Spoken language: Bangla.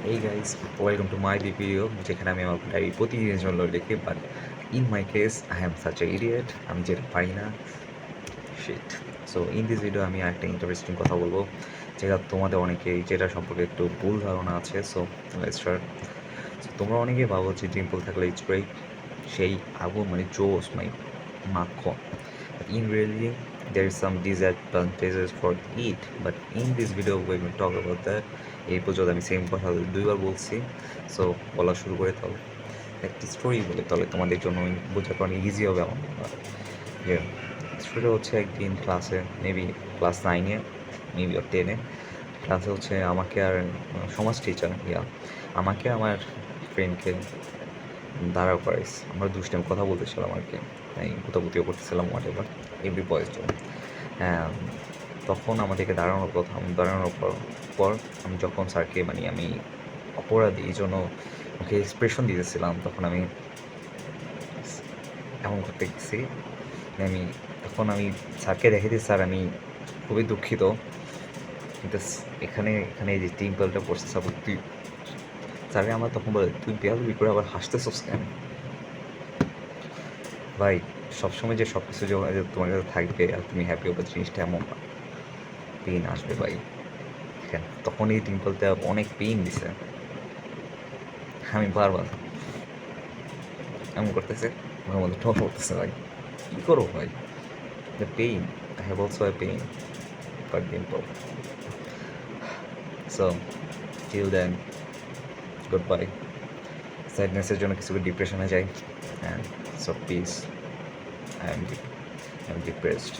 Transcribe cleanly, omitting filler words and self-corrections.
Hey guys, welcome to my video যেখানে আমি আমার ডায়েরি প্রতিদিনের জন্য লিখি but in my case I am such a idiot আমি যেটা পারি না shit. So in this video আমি একটা ইন্টারেস্টিং কথা বলবো যেটা তোমাদের অনেকেই যেটা সম্পর্কে একটু ভুল ধারণা আছে। So let's start. সো তোমরা অনেকেই ভাবো যে ডিম্পল থাকলে ইটস গ্রেট, সেই আগুন মানে জোস মাই মাখন। In really, there is some disadvantages for it, but in this video we will talk about that. এই পর্যন্ত আমি সেম কথা দুইবার বলছি। সো বলা শুরু করে তাহলে একটি স্টোরি বলে তাহলে তোমাদের জন্য বোঝাটা অনেক ইজি হবে আমার যে স্টোরিটা হচ্ছে একদিন ক্লাসে মেবি ক্লাস 9-এ মেবি 10-এ ক্লাসে হচ্ছে আমাকে আর সমাজ টিচার আমাকে আমার ফ্রেন্ডকে দাঁড়াও করাইস। আমরা দুষ্টাইম কথা বলতেছিলাম আর কি, এই গুতাগুতিও করতেছিলাম হোয়াট এভার এভরি বয়েজ জন্য। হ্যাঁ, তখন আমাদেরকে দাঁড়ানোর কথা দাঁড়ানোর পর আমি যখন স্যারকে মানে আমি অপরাধী এই জন্য ওকে এক্সপ্রেশন দিতেছিলাম, তখন আমি এমন করতে গেছি তখন আমি স্যারকে দেখে দিই স্যার আমি খুবই দুঃখিত, কিন্তু এখানে এখানে এই যে টিম্পলটা পড়ছে স্যার তুই স্যারে আমার তখন বলে তুই বেয়াদবি করে আবার হাসতেছস কেন ভাই? সবসময় যে সব কিছু যে তোমার কাছে থাকবে আর তুমি হ্যাপি হবে জিনিসটা এমন না, পেইন আসবে ভাই। হ্যাঁ, তখন এই টিম্পলটা অনেক পেইন দিছে। আমি বারবার এমন করতেছে, আমার মধ্যে ঠোঁট পড়তেছে ভাই, কী করবো ভাই? The pain, I have also a pain for Dimple. So till then goodbye. স্যাডনেসের জন্য কিছু ডিপ্রেশনে যাই, and so peace, I am depressed.